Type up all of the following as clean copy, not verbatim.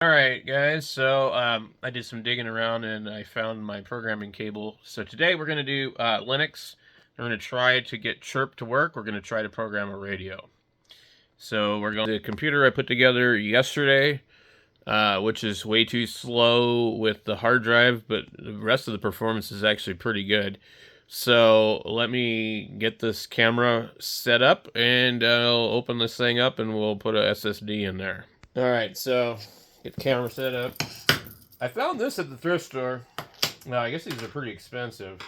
Alright guys, so I did some digging around and I found my programming cable. So today we're going to do Linux. We're going to try to get Chirp to work. We're going to try to program a radio. So we're going to the computer I put together yesterday, which is way too slow with the hard drive, but the rest of the performance is actually pretty good. So let me get this camera set up and I'll open this thing up and we'll put a SSD in there. Alright, so get the camera set up. I found this at the thrift store. Now, I guess these are pretty expensive.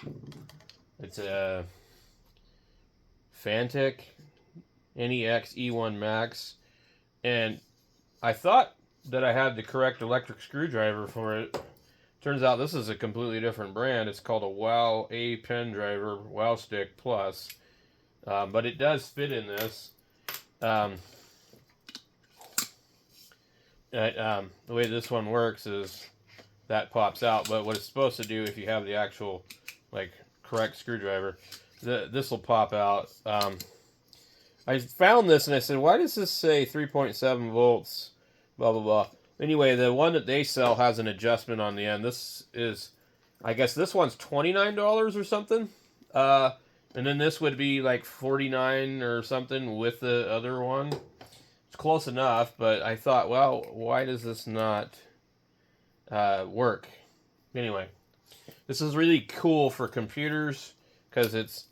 It's a Fantech NEX E1 Max. And I thought that I had the correct electric screwdriver for it. Turns out this is a completely different brand. It's called a WOW A pen driver, WOW Stick Plus. But it does fit in this. The way this one works is that pops out, but what it's supposed to do if you have the actual correct screwdriver, this will pop out. I found this and I said, why does this say 3.7 volts, blah blah blah. Anyway, the one that they sell has an adjustment on the end. This is, I guess this one's $29 or something, and then this would be like $49 or something with the other one. It's close enough, but I thought, well, why does this not work? Anyway, this is really cool for computers because it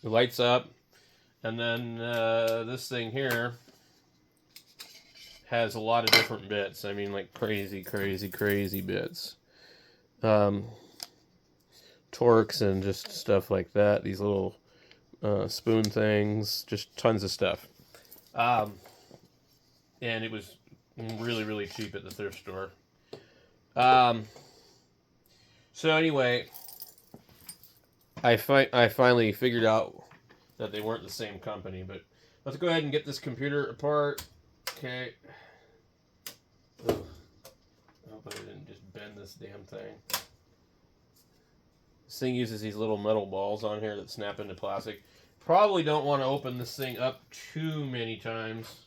lights up, and then this thing here has a lot of different bits. I mean, like crazy bits. Torques and just stuff like that. These little spoon things, just tons of stuff. And it was really cheap at the thrift store. So anyway, I finally figured out that they weren't the same company, but let's go ahead and get this computer apart. Okay. Ugh. I hope I didn't just bend this damn thing. This thing uses these little metal balls on here that snap into plastic. Probably don't want to open this thing up too many times.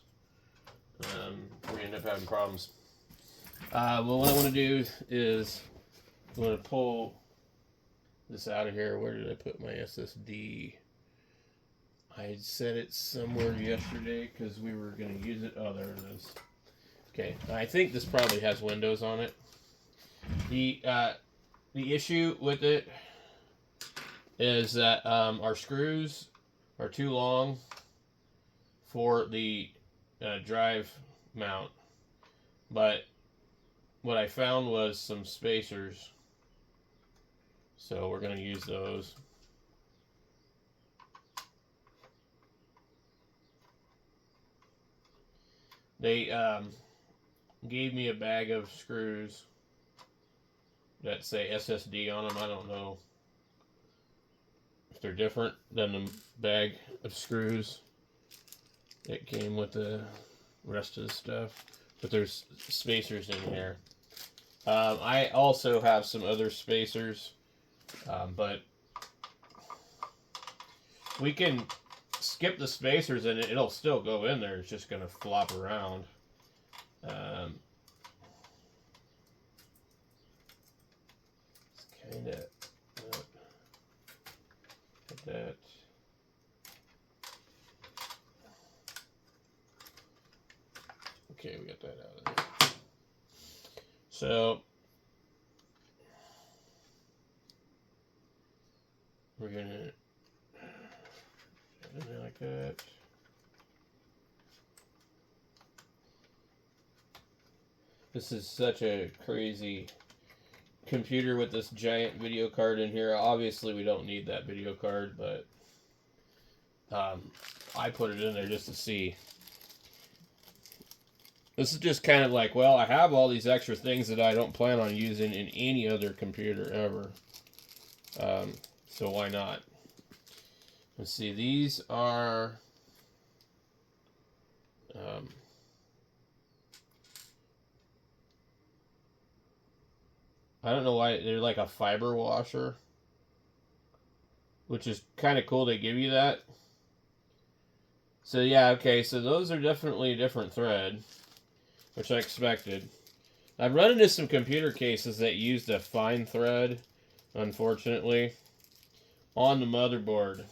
We end up having problems. Well, what I want to do is I'm going to pull this out of here. Where did I put my SSD? I set it somewhere yesterday because we were going to use it. Oh, there it is. Okay, I think this probably has Windows on it. The issue with it is that our screws are too long for the drive mount, but what I found was some spacers, so we're going to use those. They gave me a bag of screws that say SSD on them. I don't know if they're different than the bag of screws that came with the rest of the stuff, but there's spacers in here. I also have some other spacers, but we can skip the spacers and it'll still go in there. It's just going to flop around. It's kind of like that. Okay, we got that out of there. So we're gonna put it in like that. This is such a crazy computer with this giant video card in here. Obviously, we don't need that video card, but I put it in there just to see. This is just kind of like, well, I have all these extra things that I don't plan on using in any other computer ever. So why not? Let's see, these are I don't know why they're like a fiber washer, which is kind of cool. They give you that. So yeah, okay, so those are definitely a different thread. which I expected. I've run into some computer cases that used a fine thread, unfortunately, on the motherboard.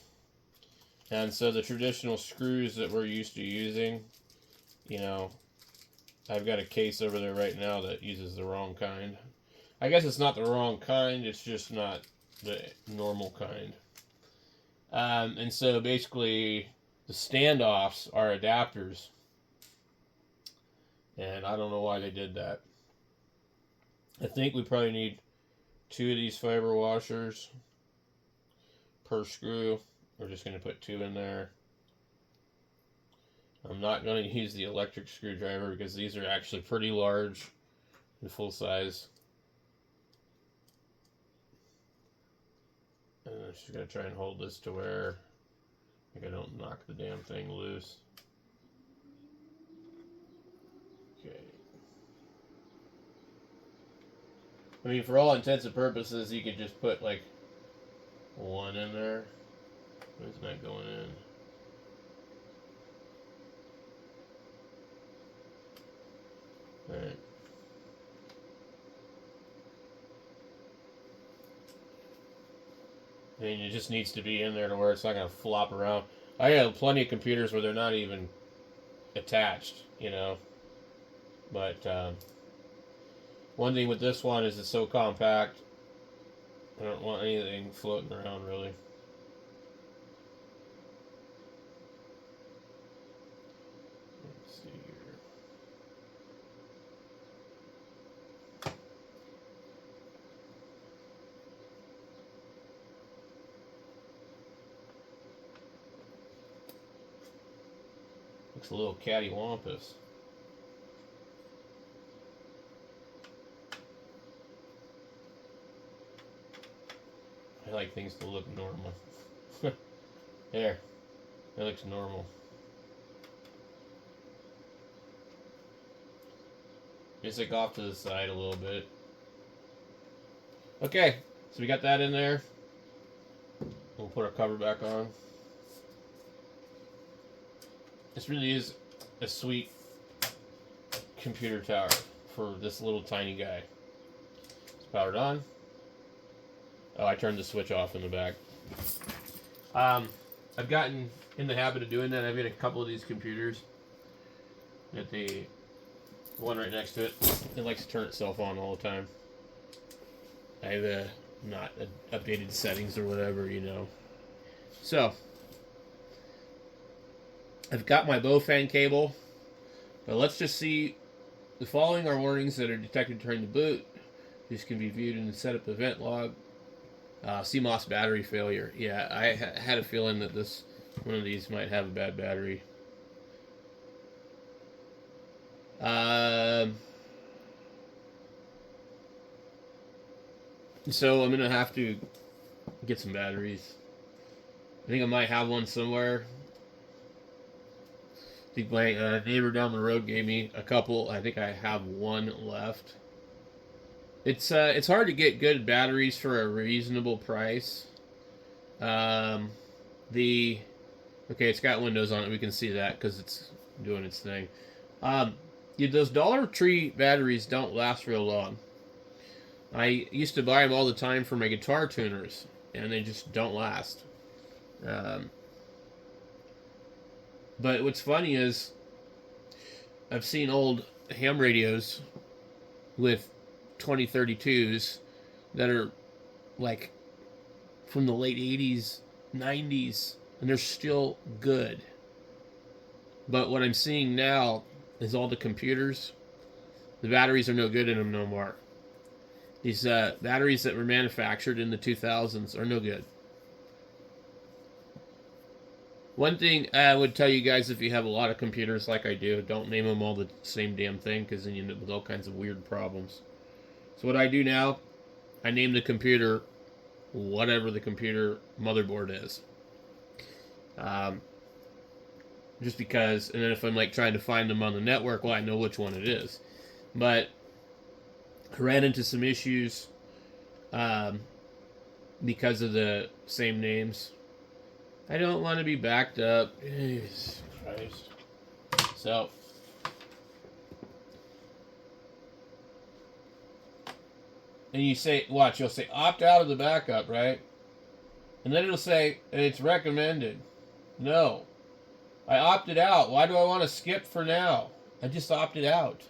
And so the traditional screws that we're used to using, you know, I've got a case over there right now that uses the wrong kind. I guess it's not the wrong kind, it's just not the normal kind. And so basically, the standoffs are adapters. And I don't know why they did that. I think we probably need 2 of these fiber washers per screw. We're just going to put 2 in there. I'm not going to use the electric screwdriver because these are actually pretty large and full size. And I'm just going to try and hold this to where I don't knock the damn thing loose. Okay. I mean, for all intents and purposes, you could just put like 1 in there. It's not going in. Alright. I mean, it just needs to be in there to where it's not going to flop around. I have plenty of computers where they're not even attached, you know. But one thing with this one is it's so compact. I don't want anything floating around, really. Let's see here. Looks a little cattywampus. I like things to look normal. There. That looks normal. Just like off to the side a little bit. Okay, so we got that in there. We'll put our cover back on. This really is a sweet computer tower for this little tiny guy. It's powered on. Oh, I turned the switch off in the back. I've gotten in the habit of doing that. I've got a couple of these computers. Got the one right next to it. It likes to turn itself on all the time. I have not updated settings or whatever, you know. So, I've got my bow fan cable. But let's just see. The following are warnings that are detected during the boot. These can be viewed in the setup event log. CMOS battery failure. Yeah, I had a feeling that one of these might have a bad battery. So I'm going to have to get some batteries. I think I might have one somewhere. I think my neighbor down the road gave me a couple. I think I have one left. It's hard to get good batteries for a reasonable price. Okay, it's got windows on it. We can see that because it's doing its thing. Those Dollar Tree batteries don't last real long. I used to buy them all the time for my guitar tuners, and they just don't last. But what's funny is I've seen old ham radios with 2032s that are like from the late 80s, 90s, and they're still good. But what I'm seeing now is all the computers, the batteries are no good in them no more. These batteries that were manufactured in the 2000s are no good. One thing I would tell you guys, if you have a lot of computers like I do, don't name them all the same damn thing, because then you end up with all kinds of weird problems. So what I do now, I name the computer whatever the computer motherboard is. Just because, and then if I'm like trying to find them on the network, well, I know which one it is. But I ran into some issues because of the same names. I don't want to be backed up. Jesus Christ. So, and you say, watch, you'll say opt out of the backup, right? And then it'll say, it's recommended. No. I opted out. Why do I want to skip for now? I just opted out.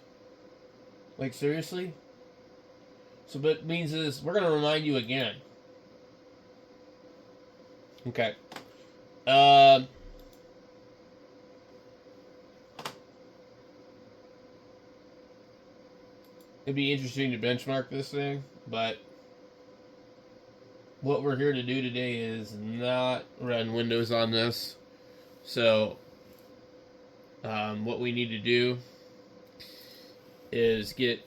Like, seriously? So what it means is, we're going to remind you again. Okay. It'd be interesting to benchmark this thing, but what we're here to do today is not run Windows on this. So, what we need to do is get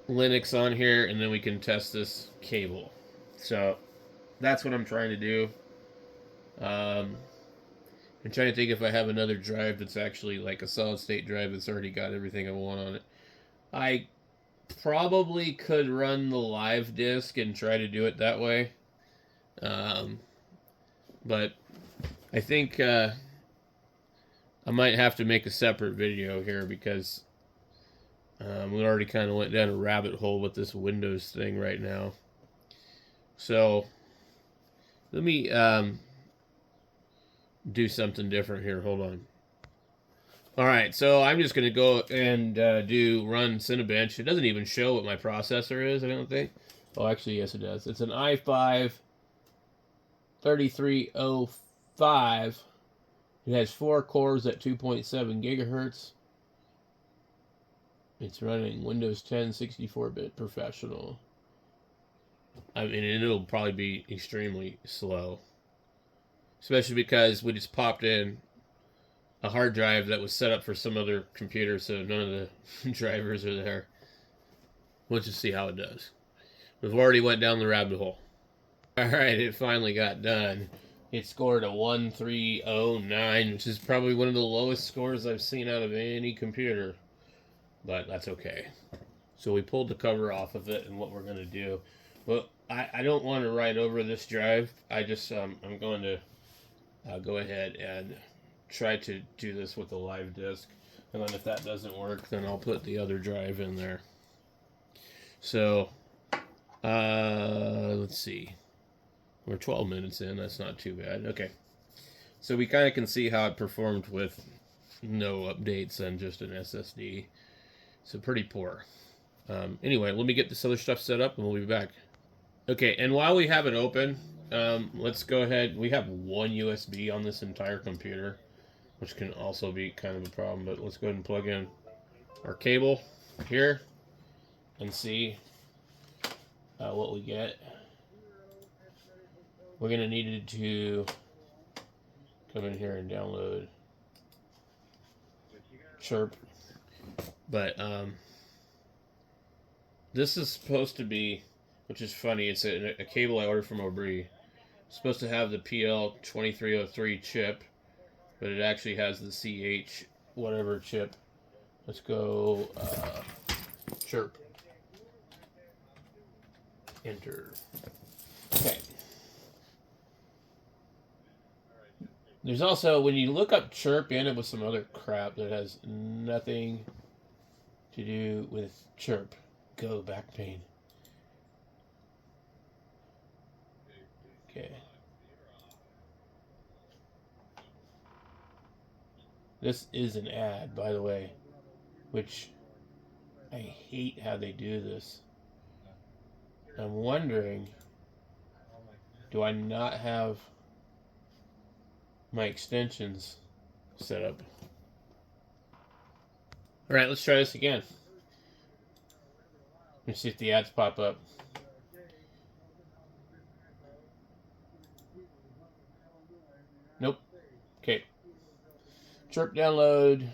Linux on here, and then we can test this cable. So, that's what I'm trying to do. I'm trying to think if I have another drive that's actually like a solid state drive that's already got everything I want on it. I probably could run the live disk and try to do it that way. But I think I might have to make a separate video here because we already kind of went down a rabbit hole with this Windows thing right now. So let me do something different here. Hold on. Alright, so I'm just going to go and do run Cinebench. It doesn't even show what my processor is, I don't think. Oh, actually, yes it does. It's an i5 3305. It has 4 cores at 2.7 gigahertz. It's running Windows 10 64-bit Professional. I mean, it'll probably be extremely slow. Especially because we just popped in a hard drive that was set up for some other computer, so none of the drivers are there. We'll just see how it does. We've already went down the rabbit hole. Alright, it finally got done. It scored a 1309, which is probably one of the lowest scores I've seen out of any computer. But that's okay. So we pulled the cover off of it, and what we're going to do... Well, I don't want to write over this drive. I just, I'm going to go ahead and try to do this with a live disk. And then if that doesn't work, then I'll put the other drive in there. So, let's see. We're 12 minutes in. That's not too bad. Okay. So we kind of can see how it performed with no updates and just an SSD. So pretty poor. Anyway, let me get this other stuff set up and we'll be back. Okay, and while we have it open, let's go ahead. We have one USB on this entire computer, which can also be kind of a problem, but let's go ahead and plug in our cable here and see what we get. We're going to need to come in here and download Chirp. But this is supposed to be, which is funny, it's a cable I ordered from O'Brien. It's supposed to have the PL2303 chip, but it actually has the CH whatever chip. Let's go Chirp. Enter. Okay. There's also, when you look up Chirp, you end up with some other crap that has nothing to do with Chirp. Go, back pain. Okay. This is an ad, by the way, which I hate how they do this. I'm wondering, do I not have my extensions set up? Alright, let's try this again. Let's see if the ads pop up. Nope. Okay. Chirp download.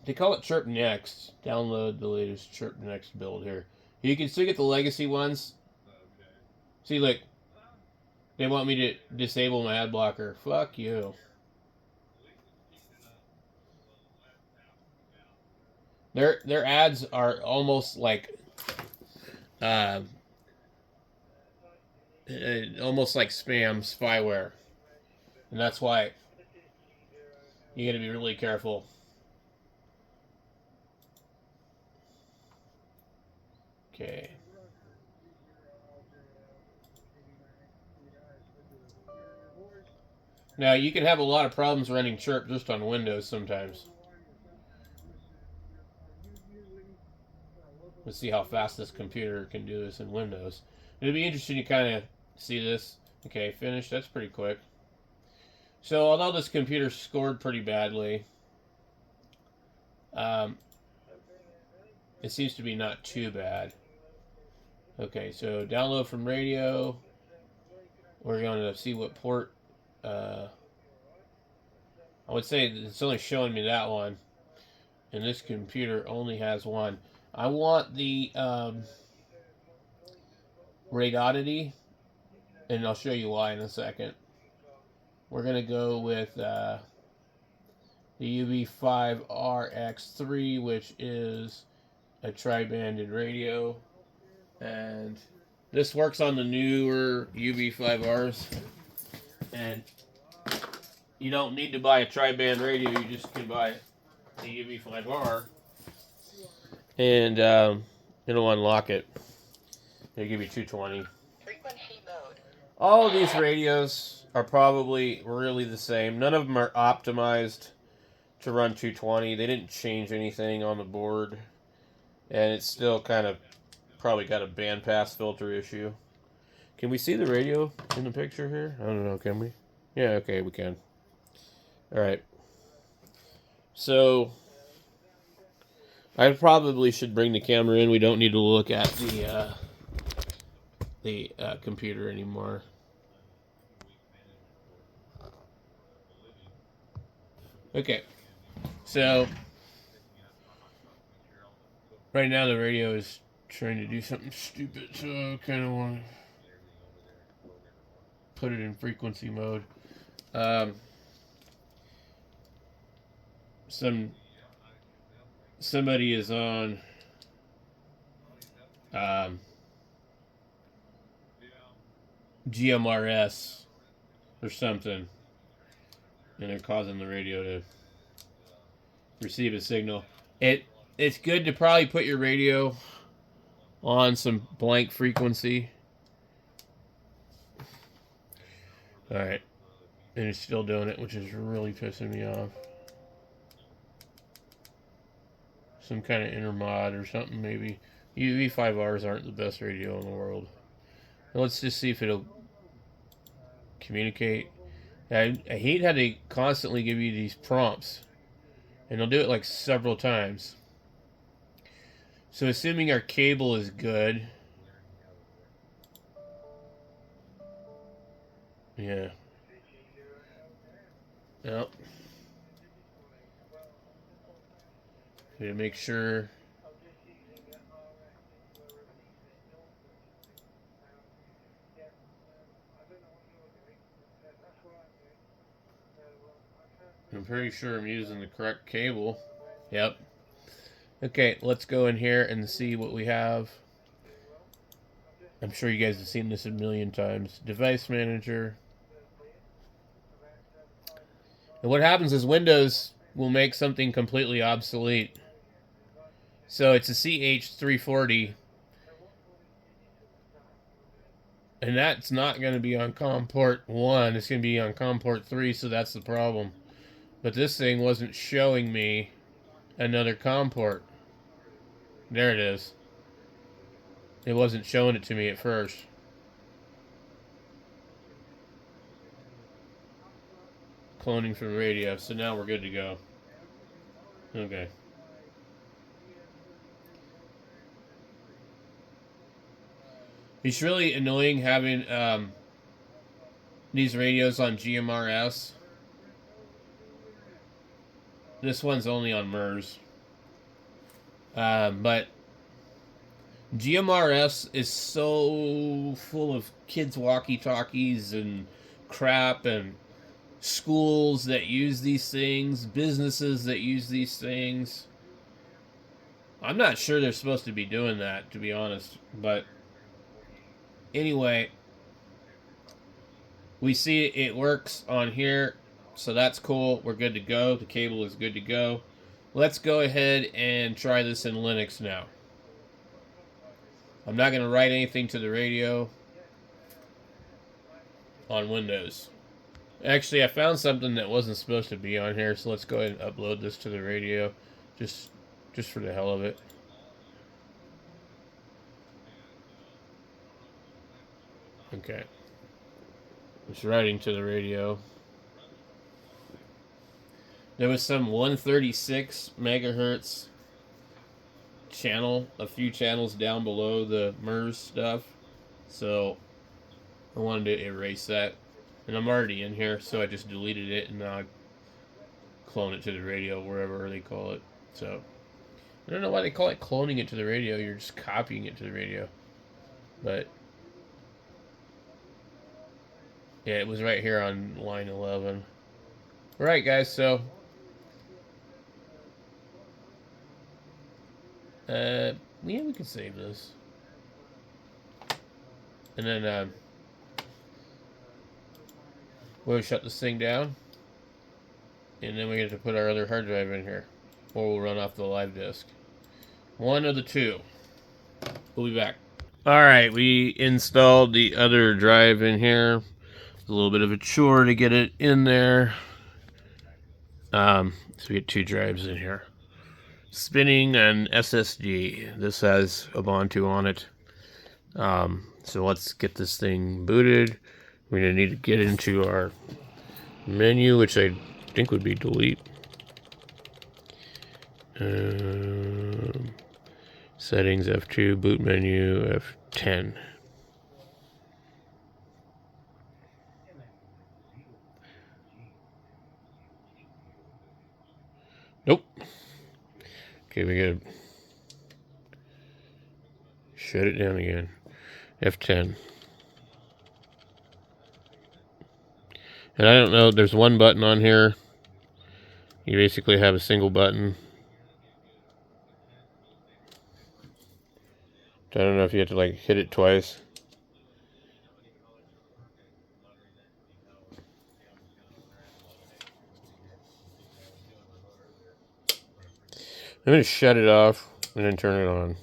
They call it Chirp Next. Download the latest Chirp Next build here. You can still get the legacy ones. See, look. They want me to disable my ad blocker. Fuck you. Their ads are almost like spam, spyware. And that's why you gotta be really careful. Okay. Now, you can have a lot of problems running Chirp just on Windows sometimes. Let's see how fast this computer can do this in Windows. It'd be interesting to kind of see this. Okay, finished. That's pretty quick. So, although this computer scored pretty badly, it seems to be not too bad. Okay, so download from radio. We're going to see what port. I would say it's only showing me that one. And this computer only has one. I want the rate oddity, and I'll show you why in a second. We're going to go with the UV5RX3, which is a tri-banded radio. And this works on the newer UV5Rs. And you don't need to buy a tri-band radio, you just can buy the UV5R. And it'll unlock it. It'll give you 220. Frequency mode. All of these radios are probably really the same. None of them are optimized to run 220. They didn't change anything on the board. And it's still kind of probably got a bandpass filter issue. Can we see the radio in the picture here? I don't know, can we? Yeah, okay, we can. Alright. So, I probably should bring the camera in. We don't need to look at the computer anymore. Okay. So, right now the radio is trying to do something stupid, so I kind of want to put it in frequency mode. Somebody is on GMRS or something, and they're causing the radio to receive a signal. It's good to probably put your radio on some blank frequency. Alright. And it's still doing it, which is really pissing me off. Some kind of intermod or something, maybe. UV5Rs aren't the best radio in the world. Now let's just see if it'll communicate. I hate how they constantly give you these prompts. And they'll do it like several times. So assuming our cable is good. Yeah. Yep. To make sure. I'm pretty sure I'm using the correct cable. Yep. Okay, let's go in here and see what we have. I'm sure you guys have seen this a million times. Device manager. And what happens is Windows will make something completely obsolete. So it's a CH340. And that's not going to be on COM port 1. It's going to be on COM port 3, so that's the problem. But this thing wasn't showing me another COM port. There it is. It wasn't showing it to me at first. Cloning from radio, so now we're good to go. Okay. It's really annoying having these radios on GMRS. This one's only on MERS. But GMRS is so full of kids' walkie-talkies and crap, and schools that use these things, businesses that use these things. I'm not sure they're supposed to be doing that, to be honest. But anyway, we see it works on here, so that's cool. We're good to go. The cable is good to go. Let's go ahead and try this in Linux now. I'm not going to write anything to the radio on Windows. Actually, I found something that wasn't supposed to be on here, so let's go ahead and upload this to the radio, just for the hell of it. Okay. It's writing to the radio. There was some 136 megahertz channel, a few channels down below the MERS stuff, so I wanted to erase that. And I'm already in here, so I just deleted it and now I clone it to the radio, wherever they call it. So I don't know why they call it cloning it to the radio. You're just copying it to the radio. But yeah, it was right here on line 11. All right, guys, so yeah, we can save this. And then we'll shut this thing down. And then we get to put our other hard drive in here. Or we'll run off the live disk. One of the two. We'll be back. Alright, we installed the other drive in here. It's a little bit of a chore to get it in there. So we get two drives in here. Spinning an SSD. This has Ubuntu on it. So let's get this thing booted. We're going to need to get into our menu, which I think would be delete. Settings F2, boot menu F10. Nope. Okay, we gotta shut it down again. F10. And I don't know, there's one button on here. You basically have a single button. I don't know if you have to like hit it twice. I'm going to shut it off and then turn it on.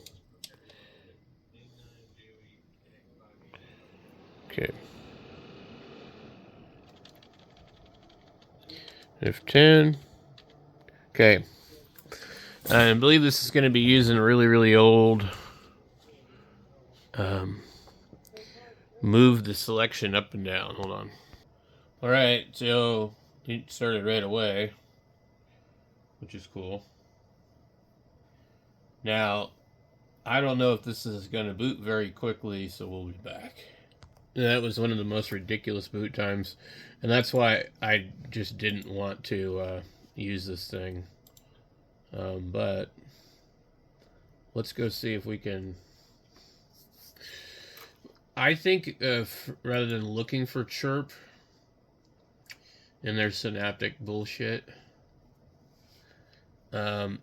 Okay. F10. Okay. I believe this is going to be using a really, really old. Move the selection up and down. Hold on. Alright, so it started right away, which is cool. Now, I don't know if this is going to boot very quickly, so we'll be back. That was one of the most ridiculous boot times, and that's why I just didn't want to use this thing. But let's go see if we can. I think rather than looking for Chirp in their synaptic bullshit, it's going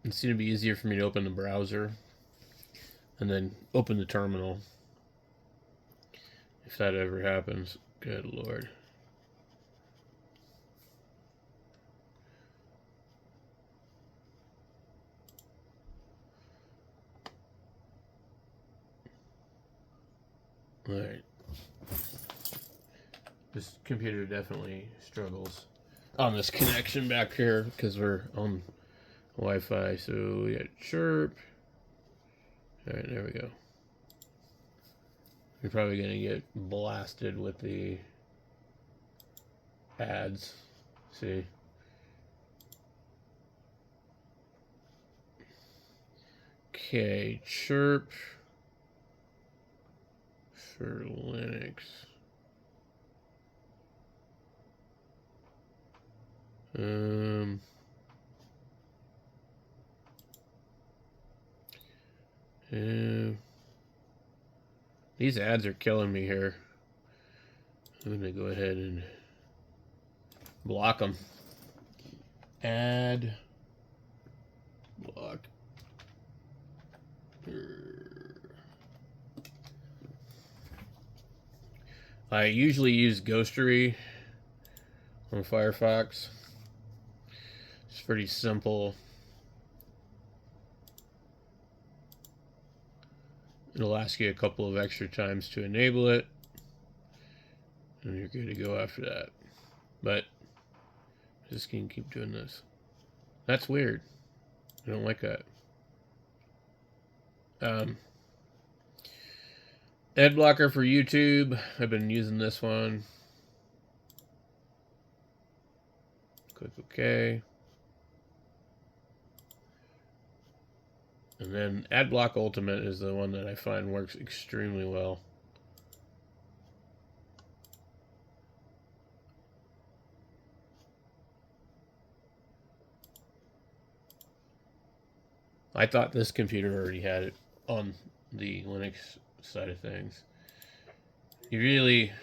to be easier for me to open the browser and then open the terminal. If that ever happens. Good Lord. Alright. This computer definitely struggles on this connection back here because we're on Wi-Fi. So we got Chirp. Alright, there we go. You're probably going to get blasted with the ads. See? Okay, Chirp for Linux. These ads are killing me here. I'm going to go ahead and block them. Ad block. I usually use Ghostery on Firefox. It's pretty simple. It'll ask you a couple of extra times to enable it, and you're good to go after that. But just can keep doing this. That's weird. I don't like that. Ad blocker for YouTube. I've been using this one. Click OK. And then AdBlock Ultimate is the one that I find works extremely well. I thought this computer already had it on the Linux side of things. You really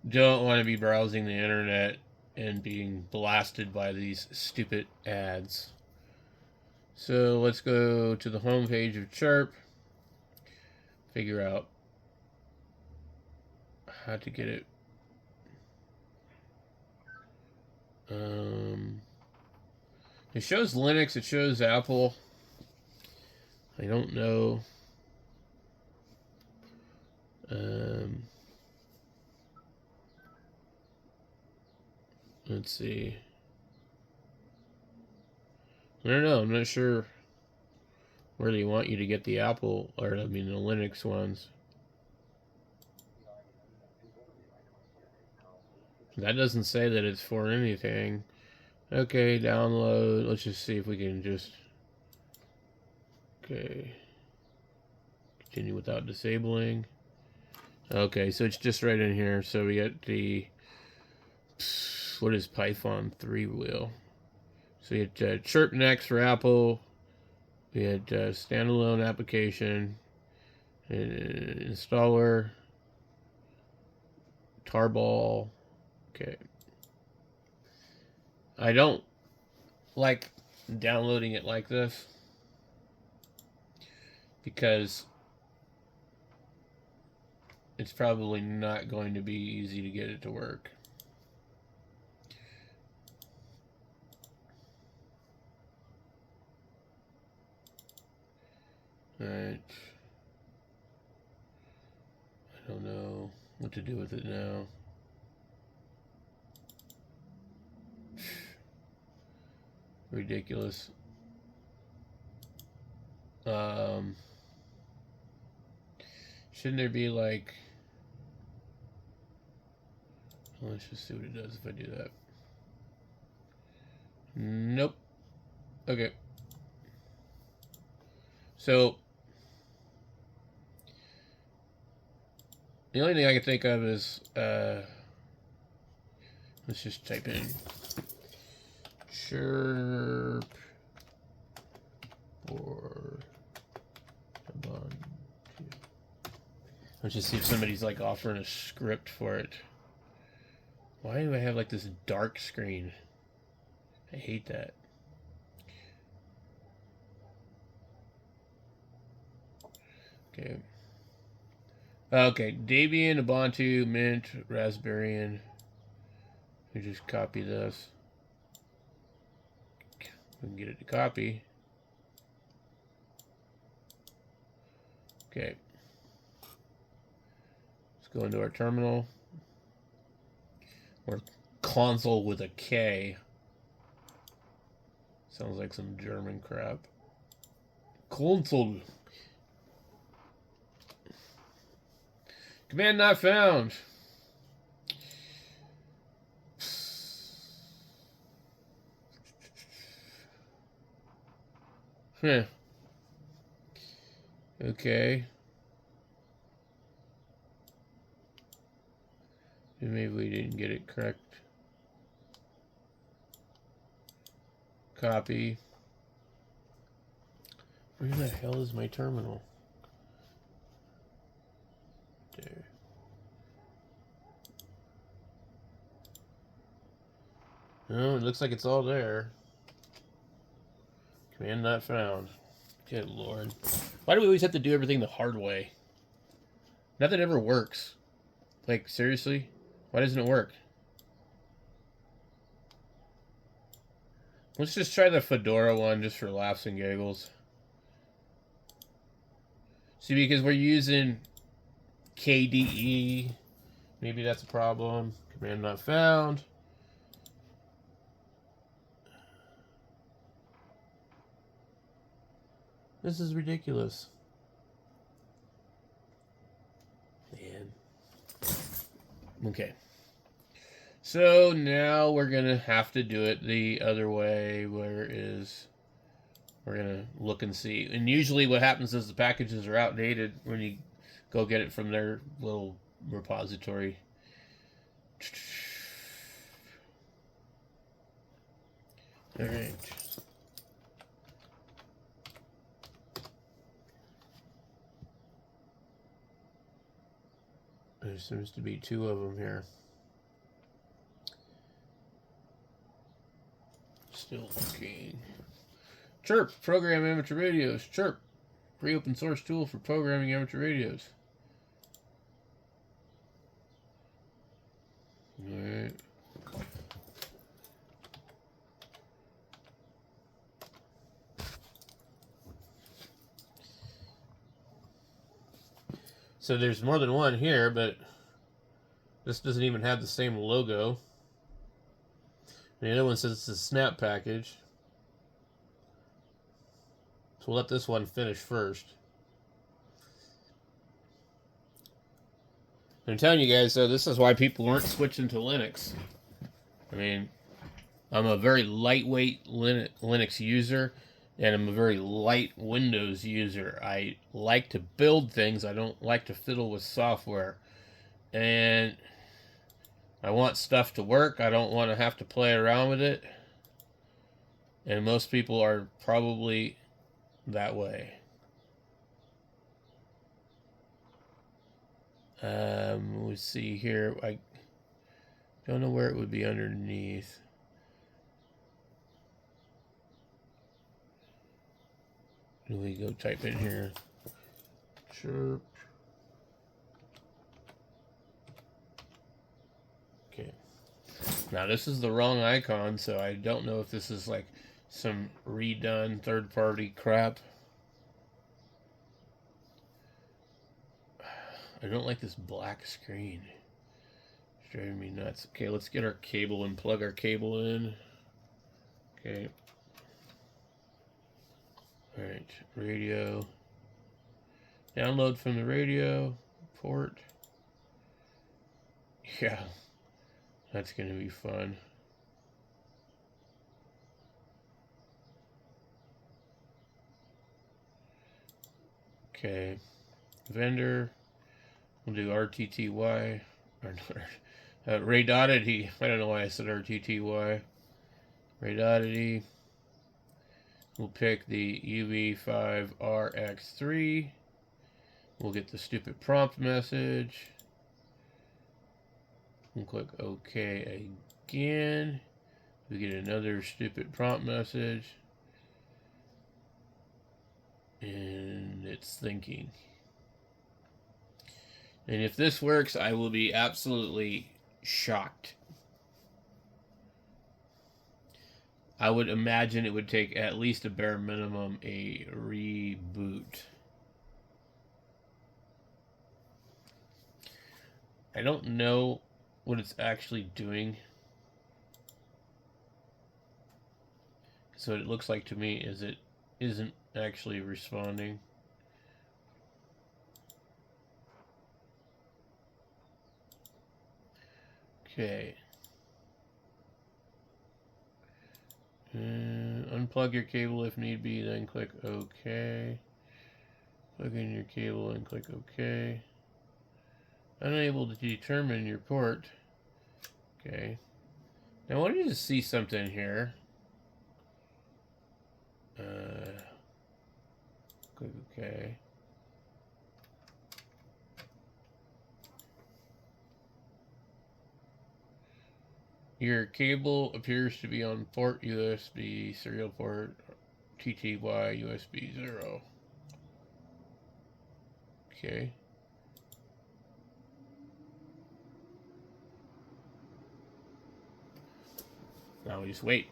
don't want to be browsing the internet and being blasted by these stupid ads. So let's go to the home page of Chirp, figure out how to get it. It shows Linux, it shows Apple. I don't know. Let's see. I don't know. I'm not sure where they want you to get the Apple, or I mean the Linux ones. That doesn't say that it's for anything. Okay, download. Let's just see if we can just... Okay. Continue without disabling. Okay, so it's just right in here. So we get the... What is Python 3 wheel? So you had Chirp next for Apple. We had standalone application. Installer. Tarball. Okay. I don't like downloading it like this because it's probably not going to be easy to get it to work. Alright. I don't know what to do with it now. Ridiculous. Shouldn't there be like... Let's just see what it does if I do that. Nope. Okay. So the only thing I can think of is let's just type in Chirp or Ubuntu. Let's just see if somebody's like offering a script for it. Why do I have like this dark screen? I hate that. Okay. Okay, Debian, Ubuntu, Mint, Raspberry. We just copy this. We can get it to copy. Okay. Let's go into our terminal. Or console with a K. Sounds like some German crap. Console. Command not found. Huh. Okay. Maybe we didn't get it correct. Copy. Where the hell is my terminal? There. Oh, it looks like it's all there. Command not found. Good Lord. Why do we always have to do everything the hard way? Nothing ever works. Like, seriously? Why doesn't it work? Let's just try the Fedora one just for laughs and giggles. See, because we're using KDE, maybe that's a problem. Command not found. This is ridiculous. Man. Okay. So now we're going to have to do it the other way, where is we're going to look and see. And usually what happens is the packages are outdated when you go get it from their little repository. All right. There seems to be two of them here. Still looking. Chirp, program amateur radios. Chirp, free open source tool for programming amateur radios. Alright. So there's more than one here, but this doesn't even have the same logo. And the other one says it's a snap package. So we'll let this one finish first. I'm telling you guys, though, this is why people weren't switching to Linux. I mean, I'm a very lightweight Linux user, and I'm a very light Windows user. I like to build things. I don't like to fiddle with software. And I want stuff to work. I don't want to have to play around with it. And most people are probably that way. Let's see here. I don't know where it would be underneath. We go type in here. Chirp. Okay. Now this is the wrong icon, so I don't know if this is like some redone third-party crap. I don't like this black screen. It's driving me nuts. Okay, let's get our cable and plug our cable in. Okay. Alright, radio. Download from the radio port. Yeah, that's going to be fun. Okay, vendor. We'll do RTTY. Or Ray.ity. I don't know why I said RTTY. Ray.ity. We'll pick the UV5RX3. We'll get the stupid prompt message. We'll click OK again. We get another stupid prompt message. And it's thinking. And if this works, I will be absolutely shocked. I would imagine it would take at least a bare minimum a reboot. I don't know what it's actually doing. So what it looks like to me is it isn't actually responding. Okay. Unplug your cable if need be, then click OK. Plug in your cable and click OK. Unable to determine your port. Okay. Now I want you to see something here. Click OK. Your cable appears to be on port USB, serial port, TTY, USB 0. Okay. Now we just wait.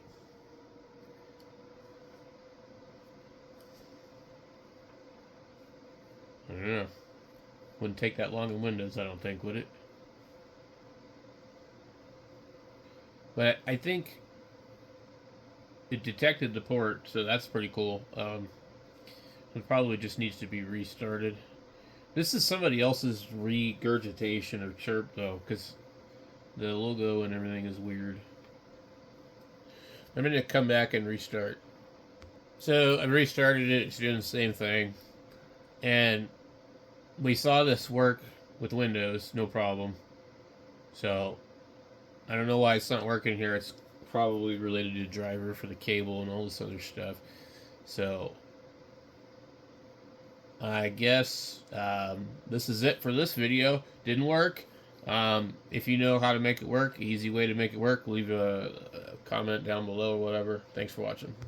I don't know. Wouldn't take that long in Windows, I don't think, would it? But I think it detected the port, so that's pretty cool. It probably just needs to be restarted. This is somebody else's regurgitation of Chirp, though, because the logo and everything is weird. I'm going to come back and restart. So I restarted it. It's doing the same thing. And we saw this work with Windows, no problem. So I don't know why it's not working here. It's probably related to the driver for the cable and all this other stuff. So I guess this is it for this video. Didn't work. If you know how to make it work, easy way to make it work, leave a comment down below or whatever. Thanks for watching.